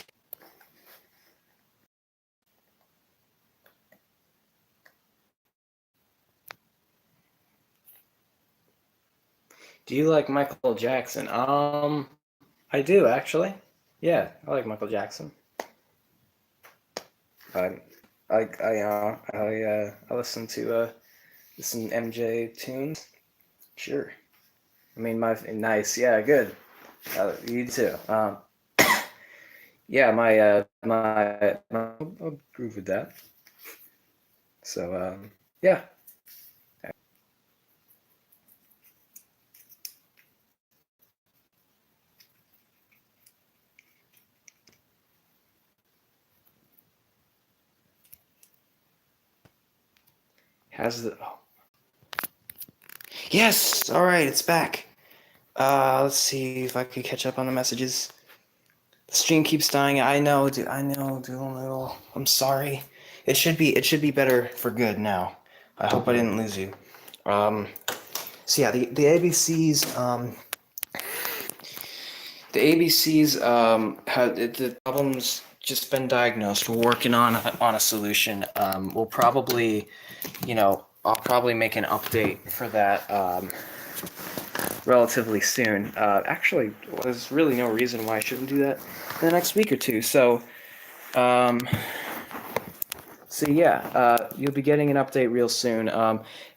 Do you like Michael Jackson? I do actually. Yeah, I like Michael Jackson. I I listen to some MJ tunes. Sure. I mean, my nice. Yeah, good. You too. Yeah, I'll groove with that. So yeah. How's the? Oh. Yes. All right, it's back. Let's see if I could catch up on the messages. The stream keeps dying. I know, dude. I know, dude. I'm sorry. It should be better for good now. I hope I didn't lose you. Um, so yeah, the ABCs had the problem's just been diagnosed. We're working on a solution. We'll probably, I'll probably make an update for that relatively soon. Actually, there's really no reason why I shouldn't do that in the next week or two. Um, so yeah, you'll be getting an update real soon.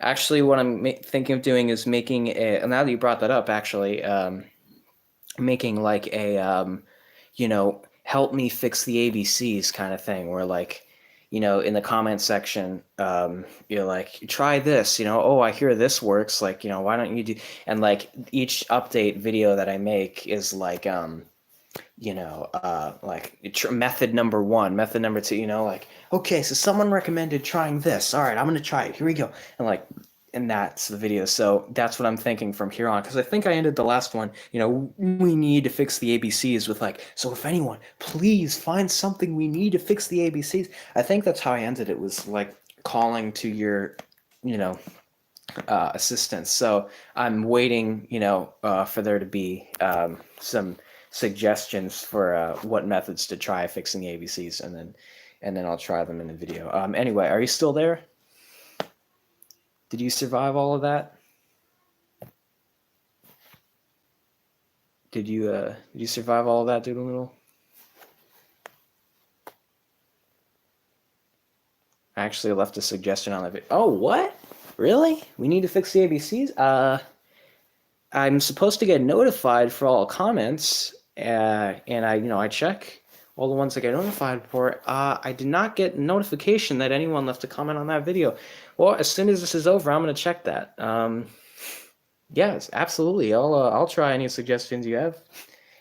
Actually, what I'm thinking of doing is making a. Now that you brought that up, actually, making like a, help me fix the ABCs kind of thing, where like, in the comment section, you're like, try this, oh, I hear this works, like, why don't you do, and like each update video that I make is like, method number one, method number two, like, okay, so someone recommended trying this. All right, I'm going to try it. Here we go. And like, and that's the video. So that's what I'm thinking from here on. Cause I think I ended the last one, we need to fix the ABCs with like, so if anyone, please find something we need to fix the ABCs. I think that's how I ended it, was like calling to your, you know, assistance. So I'm waiting, for there to be some suggestions for what methods to try fixing the ABCs, and then I'll try them in the video. Anyway, are you still there? Did you survive all of that? Did you survive all of that, Doodle Noodle? I actually left a suggestion on the video. Oh, what? Really? We need to fix the ABCs? I'm supposed to get notified for all comments, and I check all the ones I get notified for. I did not get notification that anyone left a comment on that video. Well, as soon as this is over, I'm gonna check that. Yes, absolutely. I'll try any suggestions you have.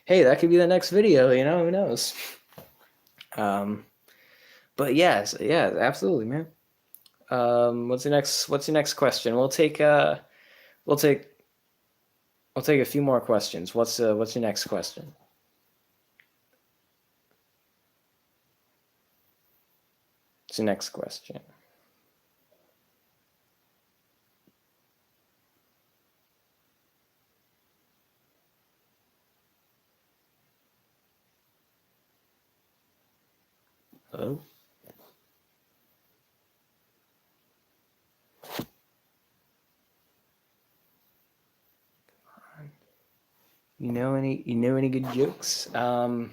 Hey, that could be the next video. Who knows? But yes, yeah, absolutely, man. What's your next question? We'll take I'll take a few more questions. What's your next question? What's your next question? Hello? You know any good jokes? I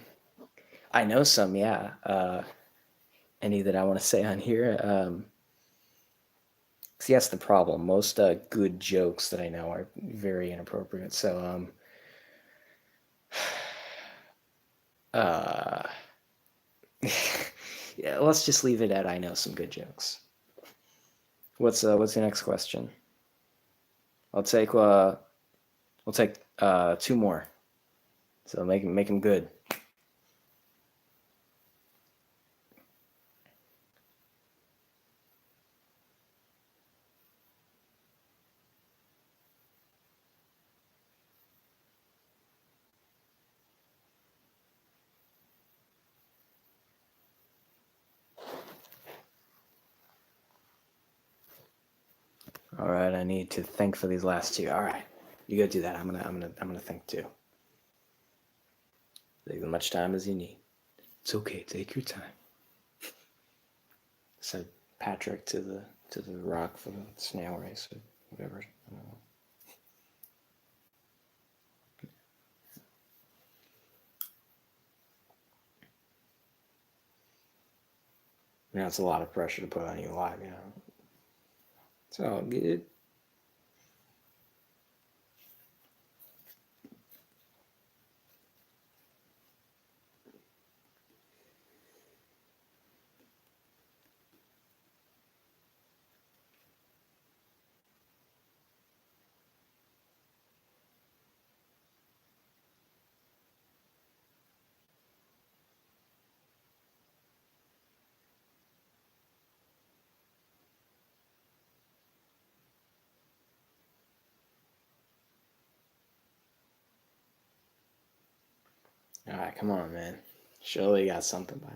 know some, yeah. Any that I want to say on here? See, that's the problem. Most good jokes that I know are very inappropriate. So, uh, yeah, let's just leave it at I know some good jokes. What's the next question? I'll take two more. So make them good. All right, I need to think for these last two. All right, you go do that. I'm gonna think too. Take as much time as you need. It's okay. Take your time. Said Patrick to the Rock for the snail race or whatever. I don't know. It's a lot of pressure to put on you live. It's all good. All right, come on, man. Surely you got something by now.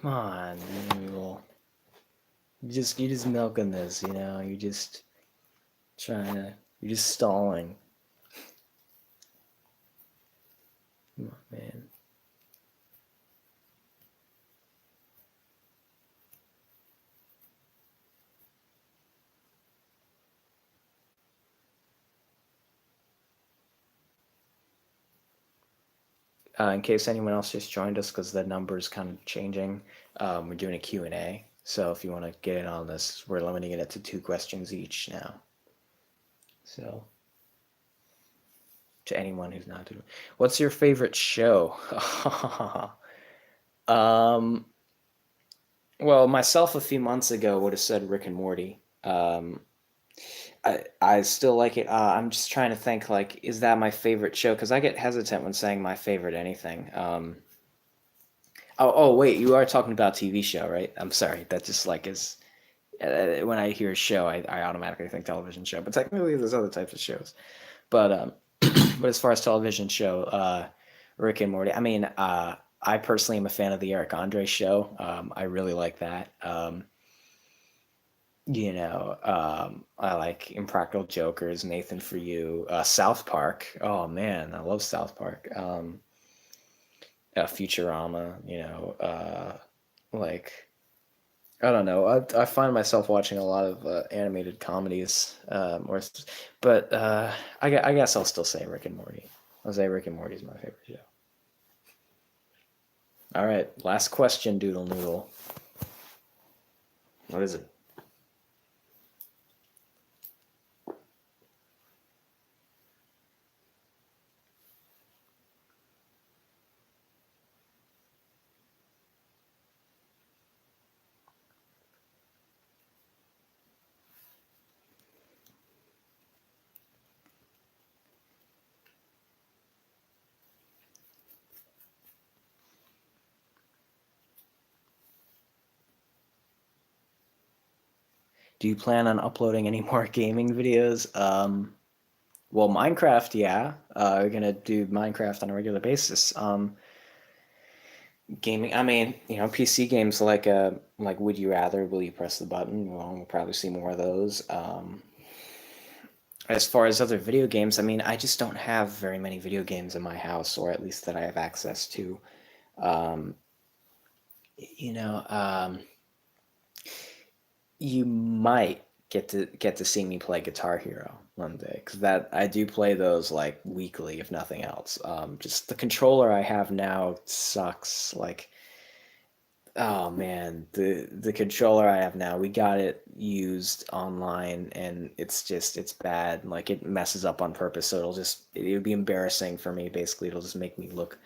Come on, you just milking this. You just you're just stalling. Come on, man. In case anyone else just joined us, because the number's kind of changing, we're doing a Q&A. So if you want to get in on this, we're limiting it to 2 questions each now. So to anyone who's not doing, what's your favorite show? um, well, myself a few months ago would have said Rick and Morty. I still like it. I'm just trying to think, like, is that my favorite show? Because I get hesitant when saying my favorite anything. Oh, wait, you are talking about TV show, right? I'm sorry. That just like is when I hear show, I automatically think television show. But technically, there's other types of shows. But but as far as television show, Rick and Morty. I mean, I personally am a fan of the Eric Andre show. I really like that. I like Impractical Jokers, Nathan for You, South Park. Oh man, I love South Park. Futurama. Like I don't know. I find myself watching a lot of animated comedies, but I guess I'll still say Rick and Morty. I'll say Rick and Morty is my favorite show. All right, last question, Doodle Noodle. What is it? Do you plan on uploading any more gaming videos? Well, Minecraft, yeah. We're gonna do Minecraft on a regular basis. Gaming, I mean, PC games like Would You Rather? Will you press the button? Well, we'll probably see more of those. As far as other video games, I mean, I just don't have very many video games in my house, or at least that I have access to. Um, you know, um, you might get to see me play Guitar Hero one day, because that I do play those like weekly, if nothing else. Just the controller I have now sucks. Like, oh man, the controller I have now, we got it used online, and it's bad. Like it messes up on purpose, so it would be embarrassing for me. Basically, it'll just make me look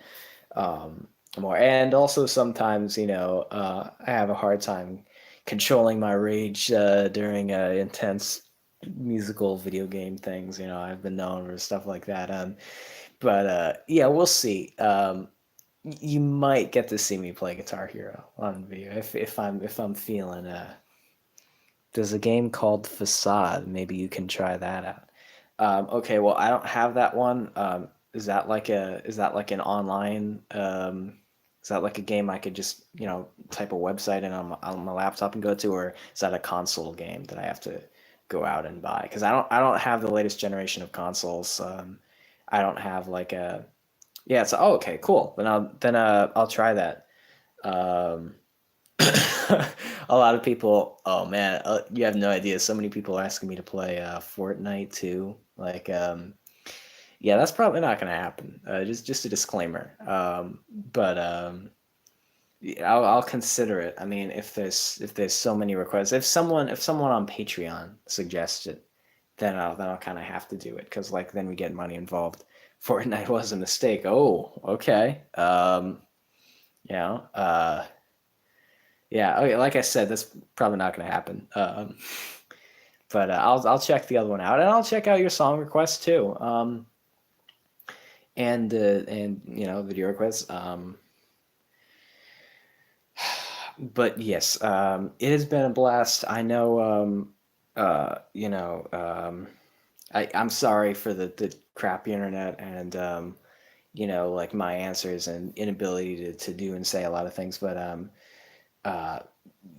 more. And also sometimes, I have a hard time controlling my rage during intense musical video game things. I've been known for stuff like that. But yeah, we'll see. You might get to see me play Guitar Hero on video if I'm feeling there's a game called Facade. Maybe you can try that out. Okay, well I don't have that one. Is that like an online is that like a game I could just, type a website in on my laptop and go to, or is that a console game that I have to go out and buy? Because I don't have the latest generation of consoles. I don't have like a yeah. So okay, cool. Then I'll try that. Um, a lot of people. Oh man, you have no idea. So many people are asking me to play Fortnite too. Like, yeah, that's probably not going to happen. Just a disclaimer. But yeah, I'll consider it. I mean, if there's so many requests, if someone on Patreon suggests it, then I'll kind of have to do it because like then we get money involved. Fortnite was a mistake. Oh, okay. You know, uh, yeah. Okay, like I said, that's probably not going to happen. But I'll check the other one out, and I'll check out your song requests too. And video requests. But yes, it has been a blast. I know. I'm sorry for the crappy internet and like my answers and inability to do and say a lot of things. But uh,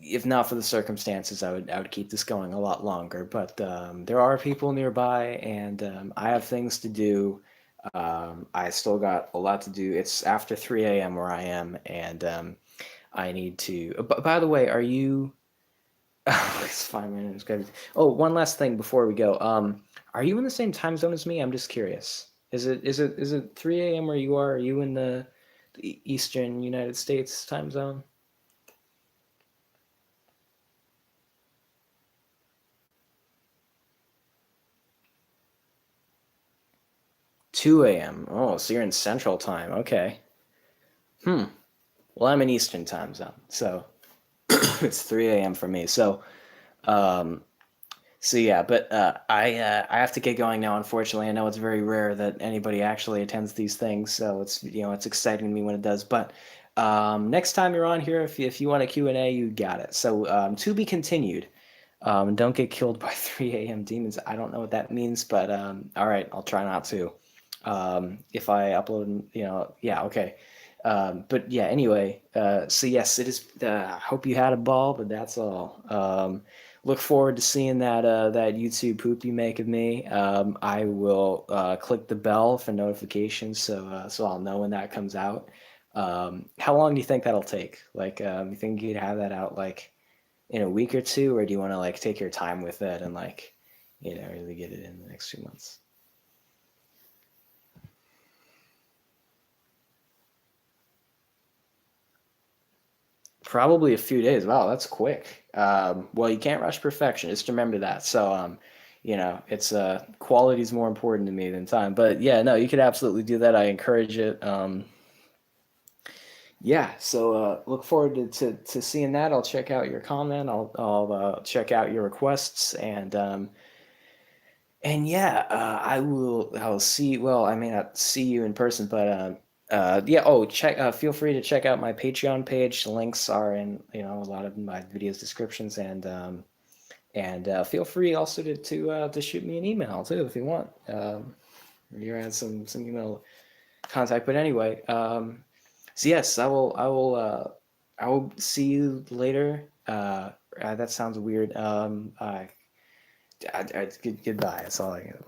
if not for the circumstances, I would keep this going a lot longer. But there are people nearby, and I have things to do. I still got a lot to do. It's after 3 a.m. where I am, and I need to. By the way, are you? It's 5 minutes. Oh, one last thing before we go. Are you in the same time zone as me? I'm just curious. Is it 3 a.m. where you are? Are you in the Eastern United States time zone? 2 a.m. Oh, so you're in Central Time. Okay. Hmm. Well, I'm in Eastern Time zone, so it's 3 a.m. for me. Um, So yeah, but I have to get going now. Unfortunately, I know it's very rare that anybody actually attends these things, so it's exciting to me when it does. But next time you're on here, if you want a Q&A, you got it. So to be continued. Don't get killed by 3 a.m. demons. I don't know what that means, but all right, I'll try not to. If I upload, yeah, okay. But yeah, anyway, so yes, it is. I hope you had a ball, but that's all. Look forward to seeing that YouTube poop you make of me. I will click the bell for notifications, so I'll know when that comes out. How long do you think that'll take? Like, you think you'd have that out like in a week or two, or do you want to like take your time with it and like, really get it in the next 2 months? Probably a few days. Wow, that's quick. Well, you can't rush perfection. Just remember that. So, it's quality is more important to me than time. But yeah, no, you could absolutely do that. I encourage it. Yeah. So look forward to seeing that. I'll check out your comment. I'll check out your requests and yeah, I will see. Well, I may not see you in person, but yeah. Oh, check. Feel free to check out my Patreon page. The links are in a lot of my videos descriptions, and feel free also to shoot me an email too if you want. You had some email contact, but anyway. So yes, I will see you later. That sounds weird. Goodbye. That's all I can.